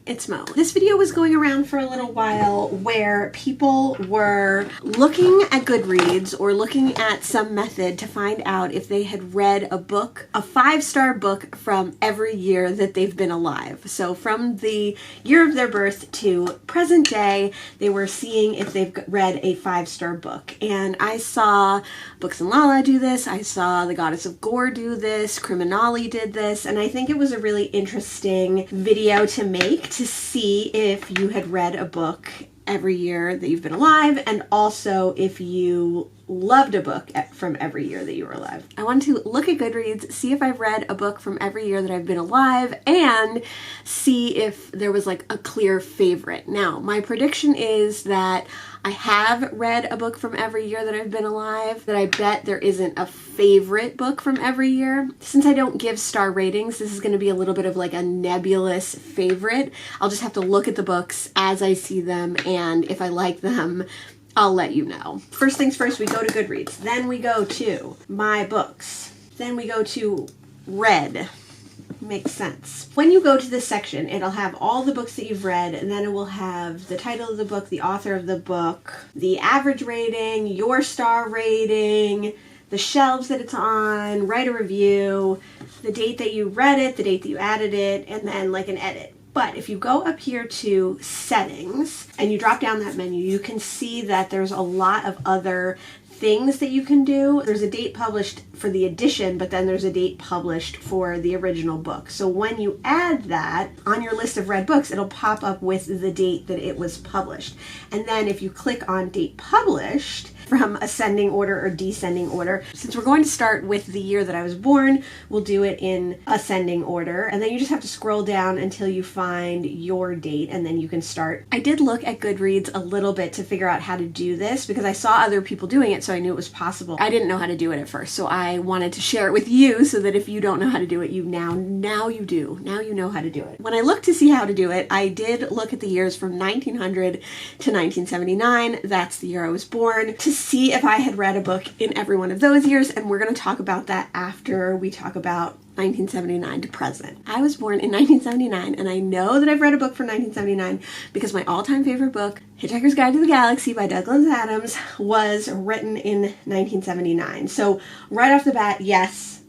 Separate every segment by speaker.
Speaker 1: it's Mo. This video was going around for a little while where people were looking at Goodreads or looking at some method to find out if they had read a book, a 5-star book from every year that they've been alive. So from the year of their birth to present day, they were seeing if they've read a 5-star book. And I saw Books and Lala do this. I saw The Goddess of Gore do this. Criminali did this. And I think it was a really interesting video to make to see if you had read a book every year that you've been alive, and also if you loved a book from every year that you were alive. I wanted to look at Goodreads, see if I've read a book from every year that I've been alive, and see if there was like a clear favorite. Now, my prediction is that I have read a book from every year that I've been alive, that I bet there isn't a favorite book from every year. Since I don't give star ratings, this is going to be a little bit of like a nebulous favorite. I'll just have to look at the books as I see them, and if I like them, I'll let you know. First things first, we go to Goodreads. Then we go to My Books. Then we go to Read. Makes sense. When you go to this section, it'll have all the books that you've read, and then it will have the title of the book, the author of the book, the average rating, your star rating, the shelves that it's on, write a review, the date that you read it, the date that you added it, and then like an edit. But if you go up here to settings and you drop down that menu, you can see that there's a lot of other things that you can do. There's a date published for the edition, but then there's a date published for the original book. So when you add that on your list of read books, it'll pop up with the date that it was published. And then if you click on date published from ascending order or descending order, since we're going to start with the year that I was born, we'll do it in ascending order. And then you just have to scroll down until you find your date, and then you can start. I did look at Goodreads a little bit to figure out how to do this because I saw other people doing it, so I knew it was possible. I didn't know how to do it at first, so I wanted to share it with you so that if you don't know how to do it, now you do. Now you know how to do it. When I looked to see how to do it, I did look at the years from 1900 to 1979. That's the year I was born, to see if I had read a book in every one of those years, and we're going to talk about that after we talk about 1979 to present. I was born in 1979, and I know that I've read a book from 1979 because my all-time favorite book, Hitchhiker's Guide to the Galaxy by Douglas Adams, was written in 1979. So right off the bat, yes,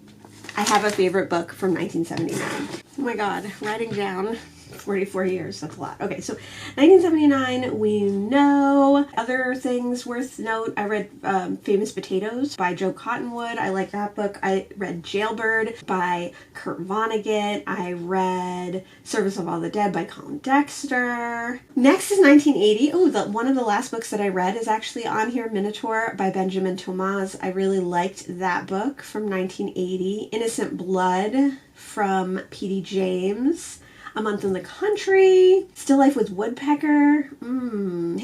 Speaker 1: I have a favorite book from 1979. Oh my god, writing down 44 years, that's a lot. Okay, so 1979, we know. Other things worth note, I read Famous Potatoes by Joe Cottonwood. I like that book. I read Jailbird by Kurt Vonnegut. I read Service of All the Dead by Colin Dexter. Next is 1980. Oh, one of the last books that I read is actually on here, Minotaur by Benjamin Thomas. I really liked that book from 1980. Innocent Blood from P.D. James. A Month in the Country, Still Life with Woodpecker.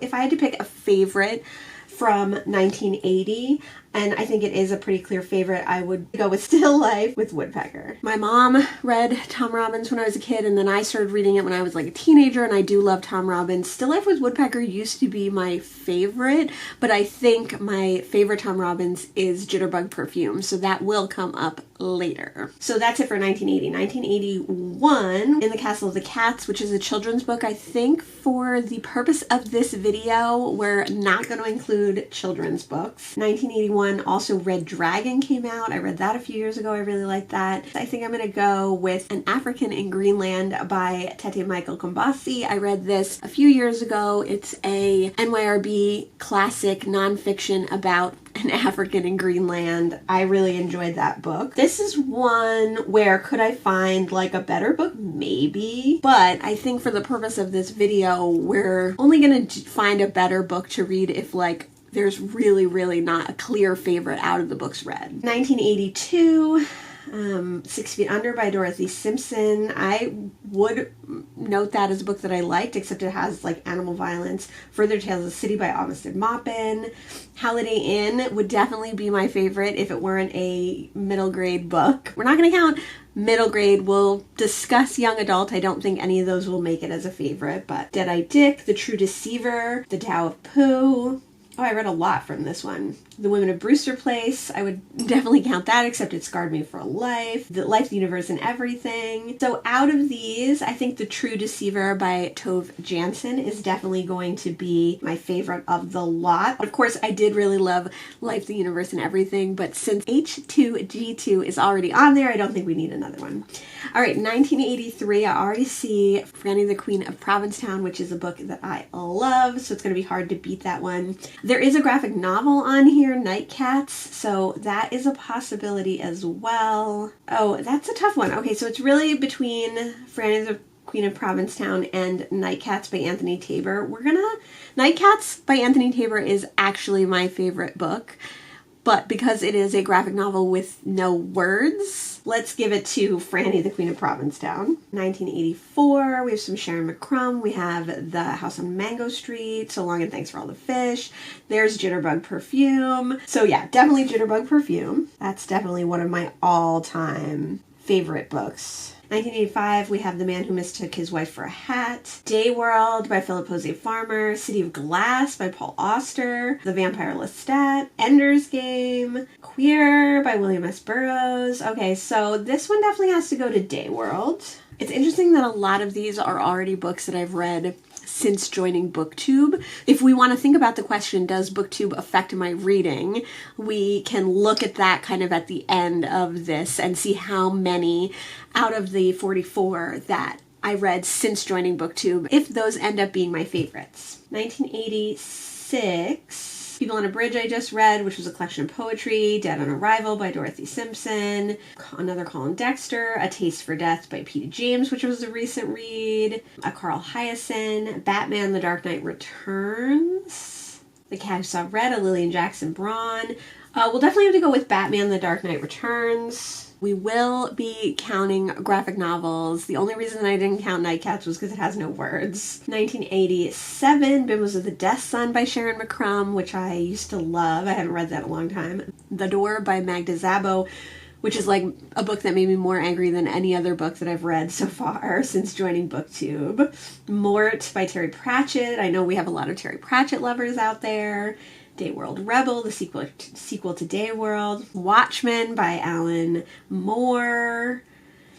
Speaker 1: If I had to pick a favorite from 1980, and I think it is a pretty clear favorite, I would go with Still Life with Woodpecker. My mom read Tom Robbins when I was a kid, and then I started reading it when I was like a teenager, and I do love Tom Robbins. Still Life with Woodpecker used to be my favorite, but I think my favorite Tom Robbins is Jitterbug Perfume, so that will come up later. So that's it for 1980. 1981, In the Castle of the Cats, which is a children's book. I think for the purpose of this video, we're not going to include children's books. 1981, also Red Dragon came out. I read that a few years ago. I really liked that. I think I'm going to go with An African in Greenland by Tete Michael Kombasi. I read this a few years ago. It's a NYRB classic nonfiction about an African in Greenland. I really enjoyed that book. This is one where could I find like a better book? Maybe. But I think for the purpose of this video, we're only going to find a better book to read if like there's really not a clear favorite out of the books read. 1982. 6 Feet Under by Dorothy Simpson. I would note that as a book that I liked, except it has like animal violence. Further Tales of the City by Armistead Maupin. Holiday Inn would definitely be my favorite if it weren't a middle grade book. We're not going to count middle grade. We'll discuss young adult. I don't think any of those will make it as a favorite, but Dead-Eye Dick, The True Deceiver, The Tao of Pooh. Oh, I read a lot from this one. The Women of Brewster Place, I would definitely count that, except it scarred me for life. The Life, the Universe, and Everything. So out of these, I think The True Deceiver by Tove Jansson is definitely going to be my favorite of the lot. Of course, I did really love Life, the Universe, and Everything, but since H2G2 is already on there, I don't think we need another one. All right, 1983, I already see Franny the Queen of Provincetown, which is a book that I love, so it's going to be hard to beat that one. There is a graphic novel on here, Night Cats, so that is a possibility as well. Oh, that's a tough one. Okay, so it's really between Franny the Queen of Provincetown and Night Cats by Anthony Tabor. Night Cats by Anthony Tabor is actually my favorite book, but because it is a graphic novel with no words, let's give it to Franny the Queen of Provincetown. 1984, we have some Sharon McCrum. We have The House on Mango Street, So Long and Thanks for All the Fish. There's Jitterbug Perfume. So yeah, definitely Jitterbug Perfume. That's definitely one of my all-time favorite books. 1985, we have The Man Who Mistook His Wife for a Hat, Day World by Philip Jose Farmer, City of Glass by Paul Auster, The Vampire Lestat, Ender's Game, Queer by William S. Burroughs. Okay, so this one definitely has to go to Day World. It's interesting that a lot of these are already books that I've read since joining booktube. If we want to think about the question, does booktube affect my reading, we can look at that kind of at the end of this and see how many out of the 44 that I read since joining booktube, if those end up being my favorites. 1986, People on a Bridge I just read, which was a collection of poetry, Dead on Arrival by Dorothy Simpson, another Colin Dexter, A Taste for Death by P.D. James, which was a recent read, a Carl Hyacin, Batman The Dark Knight Returns, The Cat Who Saw Red, a Lillian Jackson Braun. We'll definitely have to go with Batman The Dark Knight Returns. We will be counting graphic novels. The only reason I didn't count Night Cats was because it has no words. 1987, Bimbos of the Death Sun by Sharon McCrum, which I used to love. I haven't read that in a long time. The Door by Magda Szabo, which is like a book that made me more angry than any other book that I've read so far since joining booktube. Mort by Terry Pratchett. I know we have a lot of Terry Pratchett lovers out there. Day World Rebel, the sequel to Day World. Watchmen by Alan Moore.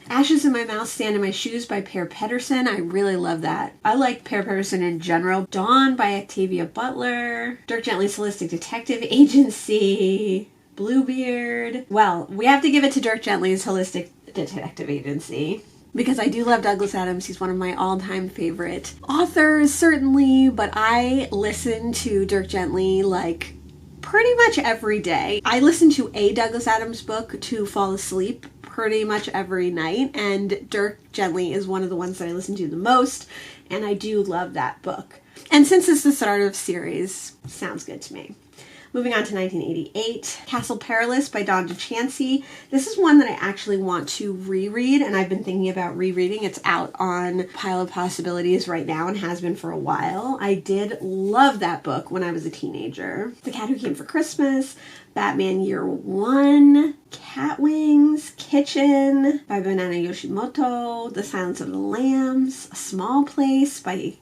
Speaker 1: Ashes in My Mouth, Stand in My Shoes by Per Pedersen. I really love that. I like Per Pedersen in general. Dawn by Octavia Butler. Dirk Gently's Holistic Detective Agency. Bluebeard. Well, we have to give it to Dirk Gently's Holistic Detective Agency, because I do love Douglas Adams. He's one of my all-time favorite authors, certainly, but I listen to Dirk Gently like pretty much every day. I listen to a Douglas Adams book to fall asleep pretty much every night, and Dirk Gently is one of the ones that I listen to the most, and I do love that book. And since it's the start of series, sounds good to me. Moving on to 1988, Castle Perilous by Dawn DeChancy. This is one that I actually want to reread, and I've been thinking about rereading. It's out on Pile of Possibilities right now and has been for a while. I did love that book when I was a teenager. The Cat Who Came for Christmas, Batman Year One, Cat Wings, Kitchen by Banana Yoshimoto, The Silence of the Lambs, A Small Place by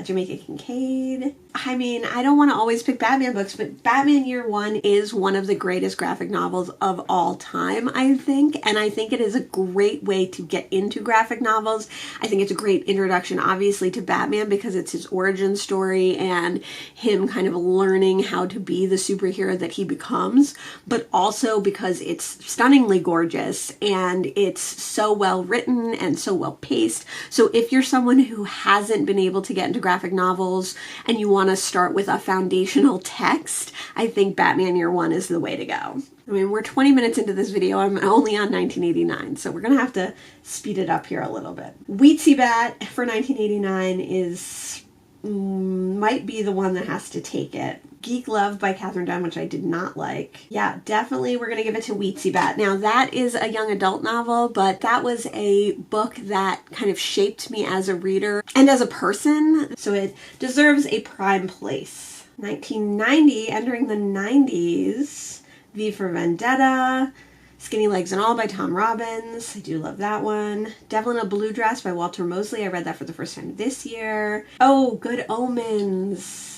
Speaker 1: Jamaica Kincaid. I mean, I don't want to always pick Batman books, but Batman Year One is one of the greatest graphic novels of all time, I think. And I think it is a great way to get into graphic novels. I think it's a great introduction, obviously, to Batman because it's his origin story and him kind of learning how to be the superhero that he becomes, but also because it's stunningly gorgeous and it's so well written and so well paced. So if you're someone who hasn't been able to get into graphic novels and you want to start with a foundational text, I think Batman Year One is the way to go. I mean, we're 20 minutes into this video. I'm only on 1989, so we're going to have to speed it up here a little bit. Weetzie Bat for 1989 is might be the one that has to take it. Geek Love by Catherine Dunn, which I did not like. Yeah, definitely we're going to give it to Weetzie Bat. Now, that is a young adult novel, but that was a book that kind of shaped me as a reader and as a person, so it deserves a prime place. 1990, entering the 90s, V for Vendetta, Skinny Legs and All by Tom Robbins. I do love that one. Devil in a Blue Dress by Walter Mosley. I read that for the first time this year. Oh, Good Omens.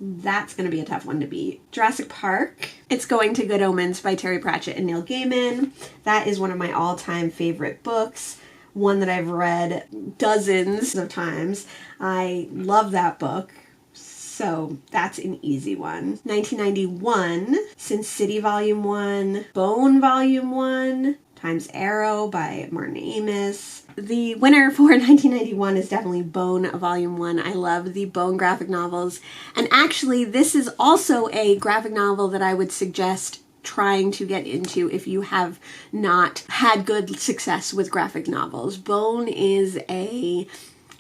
Speaker 1: That's going to be a tough one to beat. Jurassic Park. It's going to Good Omens by Terry Pratchett and Neil Gaiman. That is one of my all-time favorite books. One that I've read dozens of times. I love that book. So that's an easy one. 1991, Sin City Volume 1, Bone Volume 1, Time's Arrow by Martin Amis. The winner for 1991 is definitely Bone Volume 1. I love the Bone graphic novels. And actually, this is also a graphic novel that I would suggest trying to get into if you have not had good success with graphic novels. Bone is a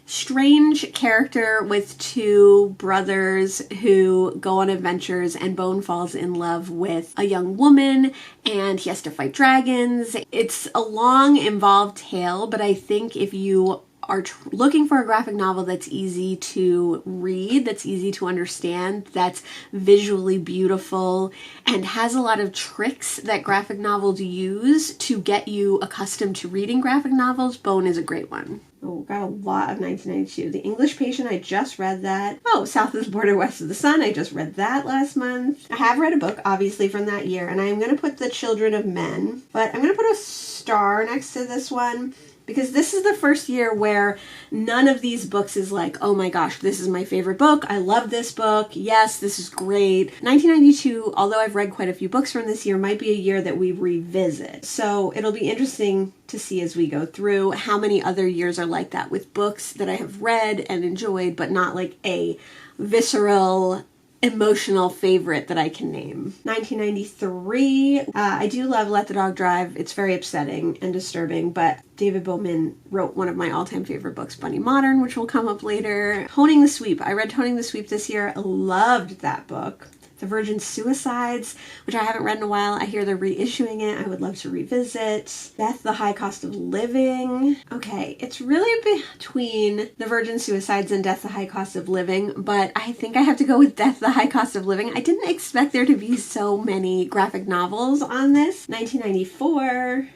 Speaker 1: strange character with two brothers who go on adventures, and Bone falls in love with a young woman and he has to fight dragons. It's a long, involved tale, but I think if you are looking for a graphic novel that's easy to read, that's easy to understand, that's visually beautiful, and has a lot of tricks that graphic novels use to get you accustomed to reading graphic novels, Bone is a great one. Oh, got a lot of 1992. The English Patient, I just read that. Oh, South of the Border, West of the Sun, I just read that last month. I have read a book, obviously, from that year, and I'm going to put The Children of Men, but I'm going to put a star next to this one, because this is the first year where none of these books is like, oh my gosh, this is my favorite book. I love this book. Yes, this is great. 1992, although I've read quite a few books from this year, might be a year that we revisit. So it'll be interesting to see as we go through how many other years are like that with books that I have read and enjoyed, but not like a visceral, emotional favorite that I can name. 1993, I do love Let the Dog Drive. It's very upsetting and disturbing, but David Bowman wrote one of my all-time favorite books, Bunny Modern, which will come up later. Toning the Sweep. I read Toning the Sweep this year. I loved that book. The Virgin Suicides, which I haven't read in a while. I hear they're reissuing it. I would love to revisit. Death, the High Cost of Living. Okay, it's really between The Virgin Suicides and Death, the High Cost of Living, but I think I have to go with Death, the High Cost of Living. I didn't expect there to be so many graphic novels on this. 1994,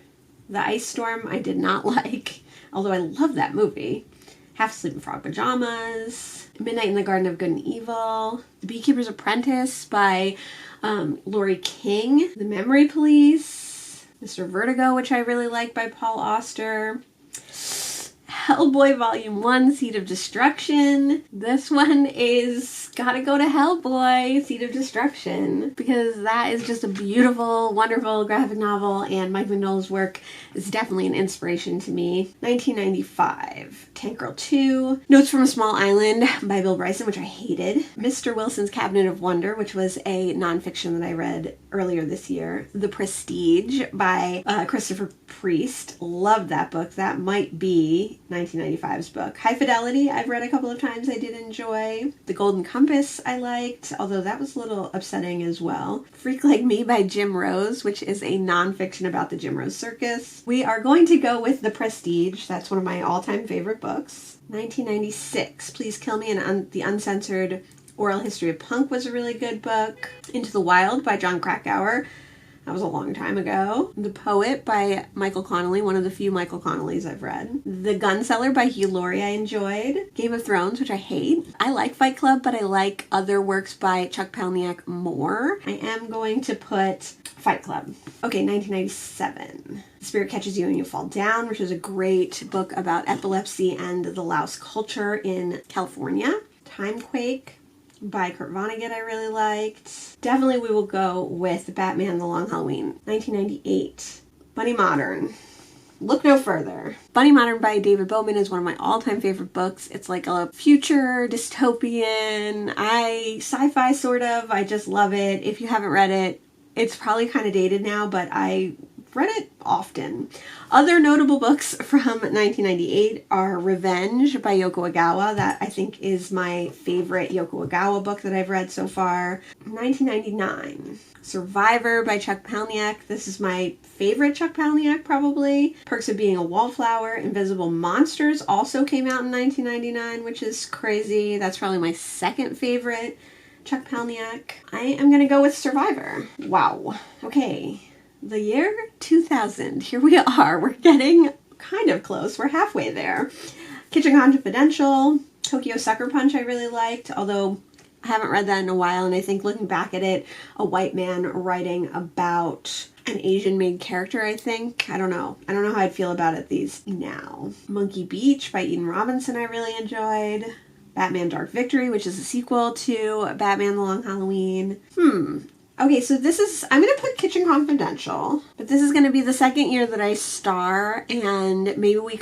Speaker 1: The Ice Storm, I did not like, although I love that movie. Half Asleep in Frog Pajamas. Midnight in the Garden of Good and Evil. The Beekeeper's Apprentice by Laurie King. The Memory Police. Mr. Vertigo, which I really like, by Paul Auster. Hellboy Volume 1, Seed of Destruction. This one is gotta go to Hellboy, Seed of Destruction, because that is just a beautiful, wonderful graphic novel, and Mike Mignola's work is definitely an inspiration to me. 1995, Tank Girl 2. Notes from a Small Island by Bill Bryson, which I hated. Mr. Wilson's Cabinet of Wonder, which was a nonfiction that I read earlier this year. The Prestige by Christopher Priest. Loved that book. That might be 1995's book. High Fidelity, I've read a couple of times. I did enjoy. The Golden Compass, I liked, although that was a little upsetting as well. Freak Like Me by Jim Rose, which is a nonfiction about the Jim Rose Circus. We are going to go with The Prestige. That's one of my all-time favorite books. 1996, Please Kill Me, and The Uncensored Oral History of Punk was a really good book. Into the Wild by John Krakauer. That was a long time ago. The Poet by Michael Connelly, one of the few Michael Connellys I've read. The Gunseller by Hugh Laurie I enjoyed. Game of Thrones, which I hate. I like Fight Club, but I like other works by Chuck Palahniuk more. I am going to put Fight Club. Okay, 1997. The Spirit Catches You and You Fall Down, which is a great book about epilepsy and the Laos culture in California. Timequake by Kurt Vonnegut I really liked. Definitely we will go with Batman The Long Halloween. 1998. Bunny Modern. Look no further. Bunny Modern by David Bowman is one of my all-time favorite books. It's like a future dystopian, sci-fi sort of. I just love it. If you haven't read it, it's probably kind of dated now, but I read it often. Other notable books from 1998 are Revenge by Yoko Ogawa. That I think is my favorite Yoko Ogawa book that I've read so far. 1999. Survivor by Chuck Palahniuk. This is my favorite Chuck Palahniuk probably. Perks of Being a Wallflower. Invisible Monsters also came out in 1999, which is crazy. That's probably my second favorite Chuck Palahniuk. I am going to go with Survivor. Wow. Okay. The year 2000. Here we are. We're getting kind of close. We're halfway there. Kitchen Confidential. Tokyo Sucker Punch I really liked, although I haven't read that in a while, and I think looking back at it, a white man writing about an Asian main character, I think. I don't know how I'd feel about it these now. Monkey Beach by Eden Robinson I really enjoyed. Batman Dark Victory, which is a sequel to Batman The Long Halloween. Okay, so I'm going to put Kitchen Confidential, but this is going to be the second year that I star, and maybe we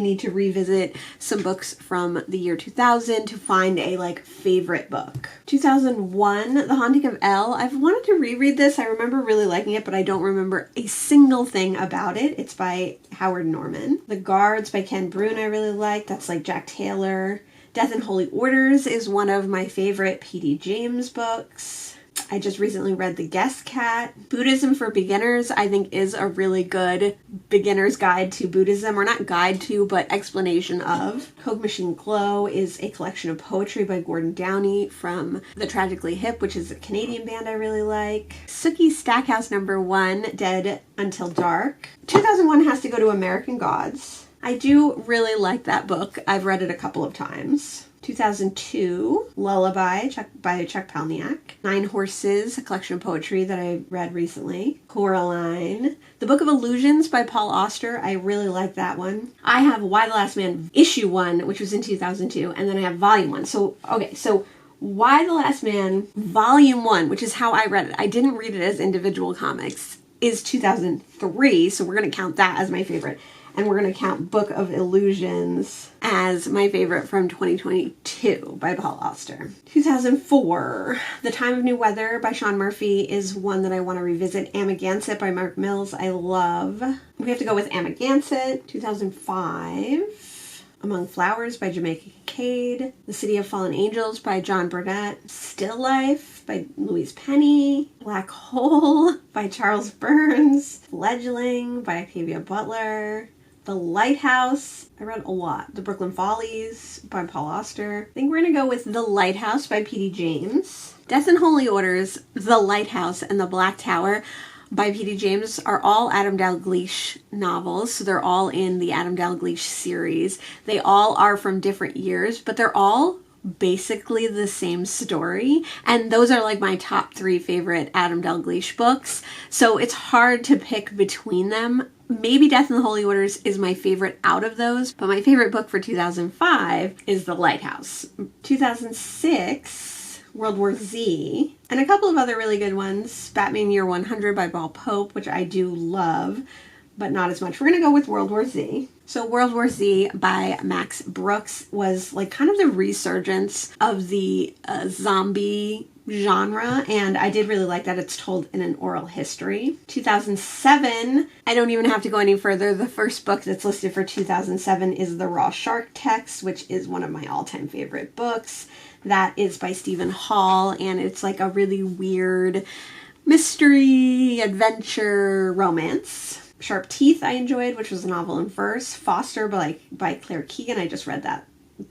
Speaker 1: need to revisit some books from the year 2000 to find a, favorite book. 2001, The Haunting of Elle. I've wanted to reread this. I remember really liking it, but I don't remember a single thing about it. It's by Howard Norman. The Guards by Ken Brune I really like. That's like Jack Taylor. Death and Holy Orders is one of my favorite P.D. James books. I just recently read The Guest Cat. Buddhism for Beginners, I think, is a really good beginner's guide to Buddhism, or not guide to, but explanation of. Coke Machine Glow is a collection of poetry by Gordon Downey from The Tragically Hip, which is a Canadian band I really like. Sookie Stackhouse #1, Dead Until Dark. 2001 has to go to American Gods. I do really like that book. I've read it a couple of times. 2002, Lullaby by Chuck Palahniuk. 9 Horses, a collection of poetry that I read recently. Coraline. The Book of Illusions by Paul Auster. I really like that one. I have Why the Last Man Issue 1, which was in 2002, and then I have Volume 1. So Why the Last Man Volume 1, which is how I read it. I didn't read it as individual comics, is 2003, so we're going to count that as my favorite. And we're going to count Book of Illusions as my favorite from 2022 by Paul Auster. 2004, The Time of New Weather by Sean Murphy is one that I want to revisit. Amagansett by Mark Mills, I love. We have to go with Amagansett. 2005, Among Flowers by Jamaica Kincaid. The City of Fallen Angels by John Burnett. Still Life by Louise Penny. Black Hole by Charles Burns. Fledgling by Octavia Butler. The Lighthouse, I read a lot. The Brooklyn Follies by Paul Auster. I think we're going to go with The Lighthouse by P.D. James. Death and Holy Orders, The Lighthouse, and The Black Tower by P.D. James are all Adam Dalgliesh novels. So they're all in the Adam Dalgliesh series. They all are from different years, but they're all basically the same story, and those are like my top 3 favorite Adam Dalgliesh books, so it's hard to pick between them. Maybe Death and the Holy Orders is my favorite out of those, but my favorite book for 2005 is The Lighthouse. 2006, World War Z, and a couple of other really good ones. Batman Year 100 by Paul Pope, which I do love, but not as much. We're going to go with World War Z. So World War Z by Max Brooks was like kind of the resurgence of the zombie genre, and I did really like that it's told in an oral history. 2007, I don't even have to go any further. The first book that's listed for 2007 is The Raw Shark Text, which is one of my all-time favorite books. That is by Stephen Hall, and it's like a really weird mystery, adventure, romance. Sharp Teeth I enjoyed, which was a novel in verse. Foster by Claire Keegan, I just read that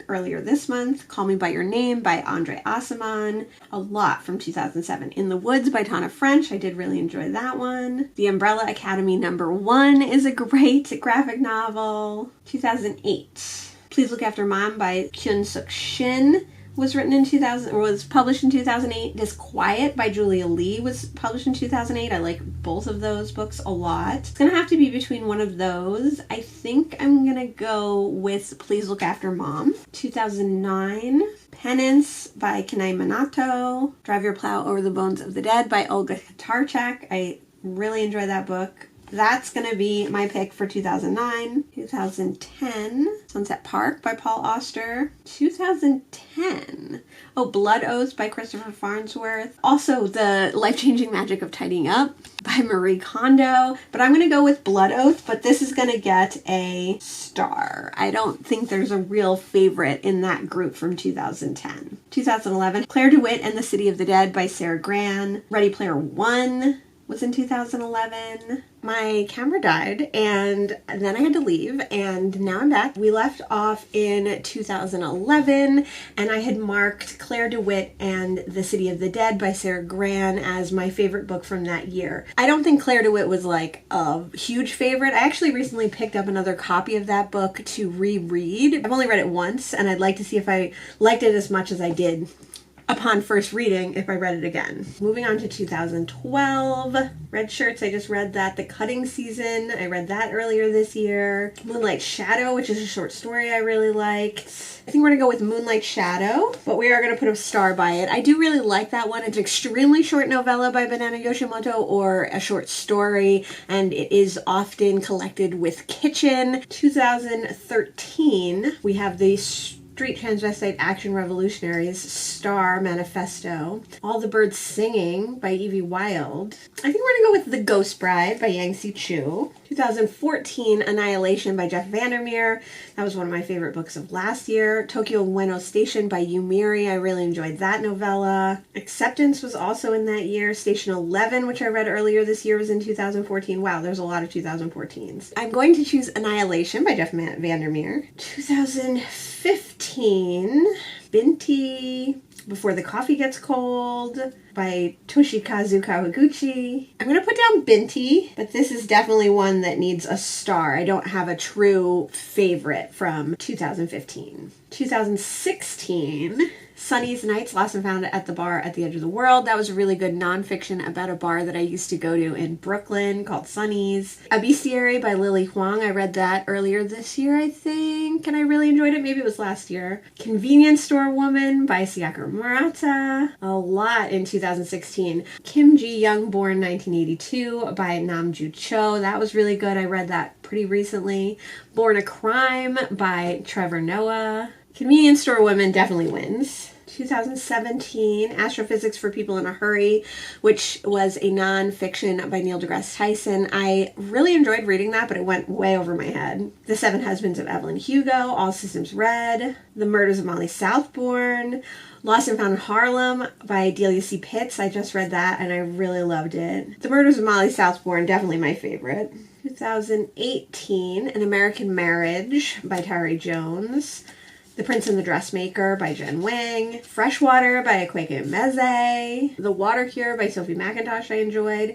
Speaker 1: earlier this month. Call Me By Your Name by Andre Aciman, a lot from 2007. In the Woods by Tana French, I did really enjoy that one. The Umbrella Academy #1 is a great graphic novel. 2008, Please Look After Mom by Kyun Suk Shin was published in 2008. Disquiet by Julia Lee was published in 2008. I like both of those books a lot. It's gonna have to be between one of those. I think I'm gonna go with Please Look After Mom. 2009, Penance by Kenai Minato. Drive Your Plow Over the Bones of the Dead by Olga Katarchak. I really enjoyed that book. That's going to be my pick for 2009. 2010, Sunset Park by Paul Auster. 2010, Blood Oath by Christopher Farnsworth. Also, The Life-Changing Magic of Tidying Up by Marie Kondo. But I'm going to go with Blood Oath, but this is going to get a star. I don't think there's a real favorite in that group from 2010. 2011, Claire DeWitt and the City of the Dead by Sarah Gran. Ready Player One was in 2011. My camera died and then I had to leave, and now I'm back. We left off in 2011 and I had marked Claire DeWitt and The City of the Dead by Sarah Gran as my favorite book from that year. I don't think Claire DeWitt was like a huge favorite. I actually recently picked up another copy of that book to reread. I've only read it once and I'd like to see if I liked it as much as I did upon first reading if I read it again. Moving on to 2012. Red Shirts, I just read that. The Cutting Season, I read that earlier this year. Moonlight Shadow, which is a short story I really liked. I think we're going to go with Moonlight Shadow, but we are going to put a star by it. I do really like that one. It's an extremely short novella by Banana Yoshimoto, or a short story, and it is often collected with Kitchen. 2013, we have the Street Transvestite Action Revolutionaries Star Manifesto. All the Birds Singing by Evie Wild. I think we're going to go with The Ghost Bride by Yang Si Chu. 2014, Annihilation by Jeff Vandermeer. That was one of my favorite books of last year. Tokyo Ueno Station by Yumiri. I really enjoyed that novella. Acceptance was also in that year. Station 11, which I read earlier this year, was in 2014. Wow, there's a lot of 2014s. I'm going to choose Annihilation by Jeff Vandermeer. 2015, Binti, Before the Coffee Gets Cold by Toshikazu Kawaguchi. I'm going to put down Binti, but this is definitely one that needs a star. I don't have a true favorite from 2015. 2016, Sunny's Nights, Lost and Found at the Bar at the Edge of the World. That was a really good nonfiction about a bar that I used to go to in Brooklyn called Sunny's. A Bestiary by Lily Huang. I read that earlier this year, I think, and I really enjoyed it. Maybe it was last year. Convenience Store Woman by Sayaka Murata. A lot in 2016. Kim Ji-young, Born 1982 by Namju Cho. That was really good. I read that pretty recently. Born a Crime by Trevor Noah. Convenience Store Women definitely wins. 2017, Astrophysics for People in a Hurry, which was a non-fiction by Neil deGrasse Tyson. I really enjoyed reading that, but it went way over my head. The Seven Husbands of Evelyn Hugo, All Systems Red. The Murders of Molly Southbourne. Lost and Found in Harlem by Delia C. Pitts. I just read that and I really loved it. The Murders of Molly Southbourne, definitely my favorite. 2018, An American Marriage by Tari Jones. The Prince and the Dressmaker by Jen Wang. Freshwater by Akwaeke Meze. The Water Cure by Sophie McIntosh I enjoyed.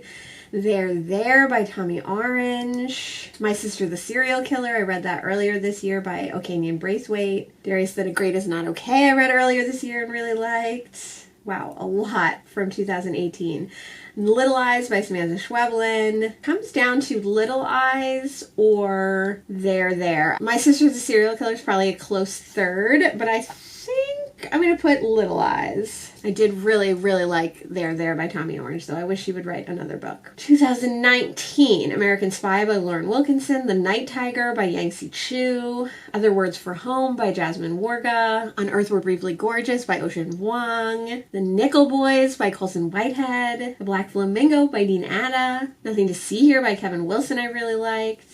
Speaker 1: There by Tommy Orange. My Sister the Serial Killer, I read that earlier this year by Okanian Braithwaite. Darius the Great is Not Okay, I read earlier this year and really liked. Wow, a lot from 2018. Little Eyes by Samantha Schweblin. Comes down to Little Eyes or There. My Sister the Serial Killer is probably a close third, but I think I'm going to put Little Eyes. I did really, really like There by Tommy Orange, though. I wish she would write another book. 2019, American Spy by Lauren Wilkinson. The Night Tiger by Yang Si Chu. Other Words for Home by Jasmine Warga. On Earth We're Briefly Gorgeous by Ocean Wong. The Nickel Boys by Colson Whitehead. The Black Flamingo by Dean Atta. Nothing to See Here by Kevin Wilson I really liked.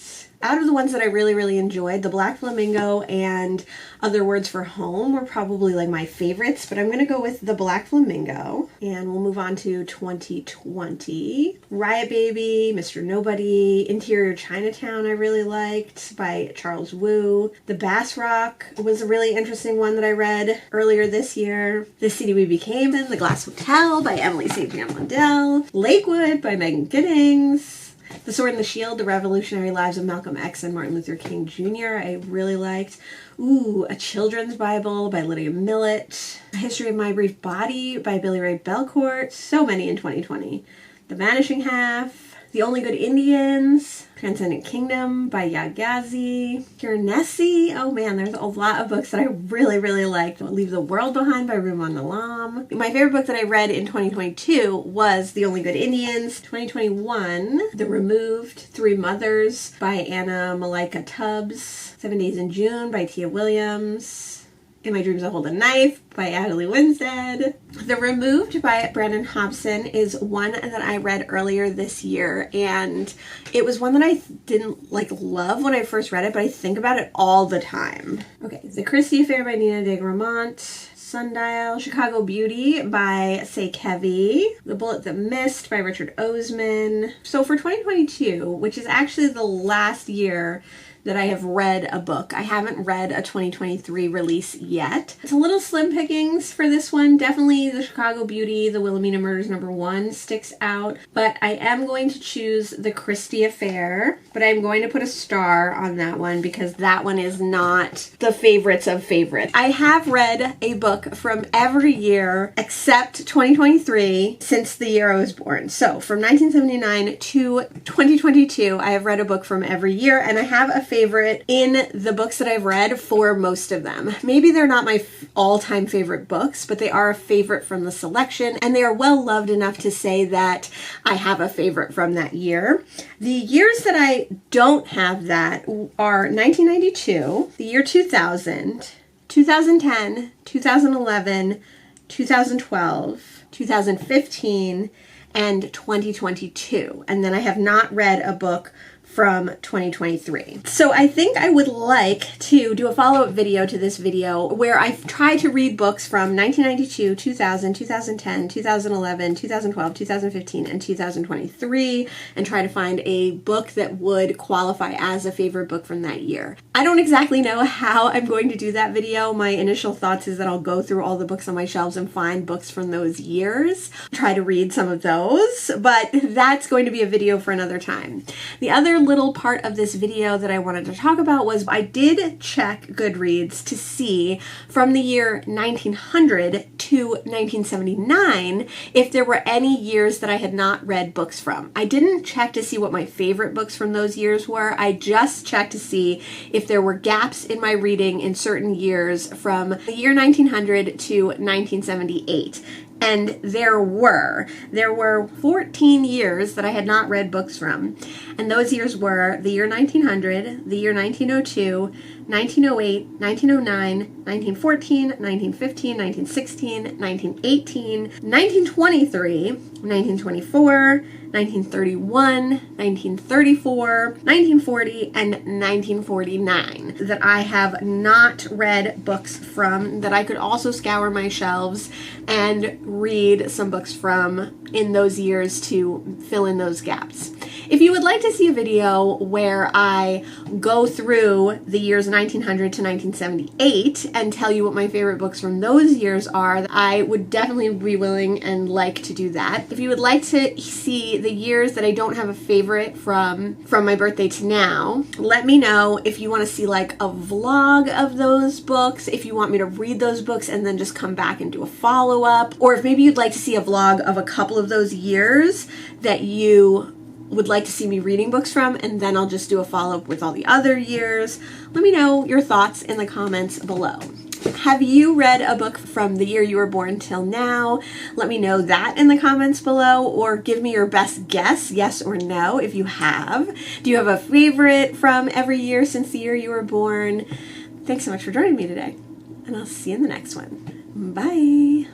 Speaker 1: Out of the ones that I really, really enjoyed, The Black Flamingo and Other Words for Home were probably like my favorites, but I'm going to go with The Black Flamingo. And we'll move on to 2020. Riot Baby, Mr. Nobody, Interior Chinatown I really liked by Charles Wu. The Bass Rock was a really interesting one that I read earlier this year. The City We Became In, The Glass Hotel by Emily St. John Lundell. Lakewood by Megan Giddings. The Sword and the Shield, The Revolutionary Lives of Malcolm X and Martin Luther King Jr. I really liked. Ooh, A Children's Bible by Lydia Millett. A History of My Brief Body by Billy Ray Belcourt. So many in 2020. The Vanishing Half. The Only Good Indians. Transcendent Kingdom by Yad Ghazi. Pure Nessie. Oh man, there's a lot of books that I really, really liked. Leave the World Behind by Rumaan Alam. My favorite book that I read in 2022 was The Only Good Indians. 2021, The Removed, Three Mothers by Anna Malika Tubbs. 7 Days in June by Tia Williams. In My Dreams I Hold a Knife by Adelie Winstead. The Removed by Brandon Hobson is one that I read earlier this year, and it was one that I didn't love when I first read it, but I think about it all the time. Okay, The Christie Affair by Nina de Gramont. Sundial, Chicago Beauty by Say Kevy, The Bullet That Missed by Richard Oseman. So for 2022, which is actually the last year that I have read a book. I haven't read a 2023 release yet. It's a little slim pickings for this one. Definitely the Chicago Beauty, the Wilhelmina Murders #1 sticks out, but I am going to choose the Christie Affair, but I'm going to put a star on that one because that one is not the favorites of favorites. I have read a book from every year except 2023 since the year I was born. So from 1979 to 2022, I have read a book from every year, and I have a favorite in the books that I've read for most of them. Maybe they're not my all-time favorite books, but they are a favorite from the selection, and they are well loved enough to say that I have a favorite from that year. The years that I don't have that are 1992, the year 2000, 2010, 2011, 2012, 2015, and 2022. And then I have not read a book from 2023. So I think I would like to do a follow-up video to this video where I try to read books from 1992, 2000, 2010, 2011, 2012, 2015, and 2023 and try to find a book that would qualify as a favorite book from that year. I don't exactly know how I'm going to do that video. My initial thoughts is that I'll go through all the books on my shelves and find books from those years, try to read some of those, but that's going to be a video for another time. The other little part of this video that I wanted to talk about was I did check Goodreads to see from the year 1900 to 1979 if there were any years that I had not read books from. I didn't check to see what my favorite books from those years were. I just checked to see if there were gaps in my reading in certain years from the year 1900 to 1978. And there were 14 years that I had not read books from. And those years were the year 1900, the year 1902, 1908, 1909, 1914, 1915, 1916, 1918, 1923, 1924, 1931, 1934, 1940, and 1949 that I have not read books from, that I could also scour my shelves and read some books from in those years to fill in those gaps. If you would like to see a video where I go through the years 1900 to 1978 and tell you what my favorite books from those years are, I would definitely be willing and like to do that. If you would like to see the years that I don't have a favorite from my birthday to now, let me know. If you want to see like a vlog of those books, if you want me to read those books and then just come back and do a follow-up, or if maybe you'd like to see a vlog of a couple of those years that you would like to see me reading books from, and then I'll just do a follow-up with all the other years. Let me know your thoughts in the comments below. Have you read a book from the year you were born till now? Let me know that in the comments below, or give me your best guess, yes or no, if you have. Do you have a favorite from every year since the year you were born? Thanks so much for joining me today, and I'll see you in the next one. Bye!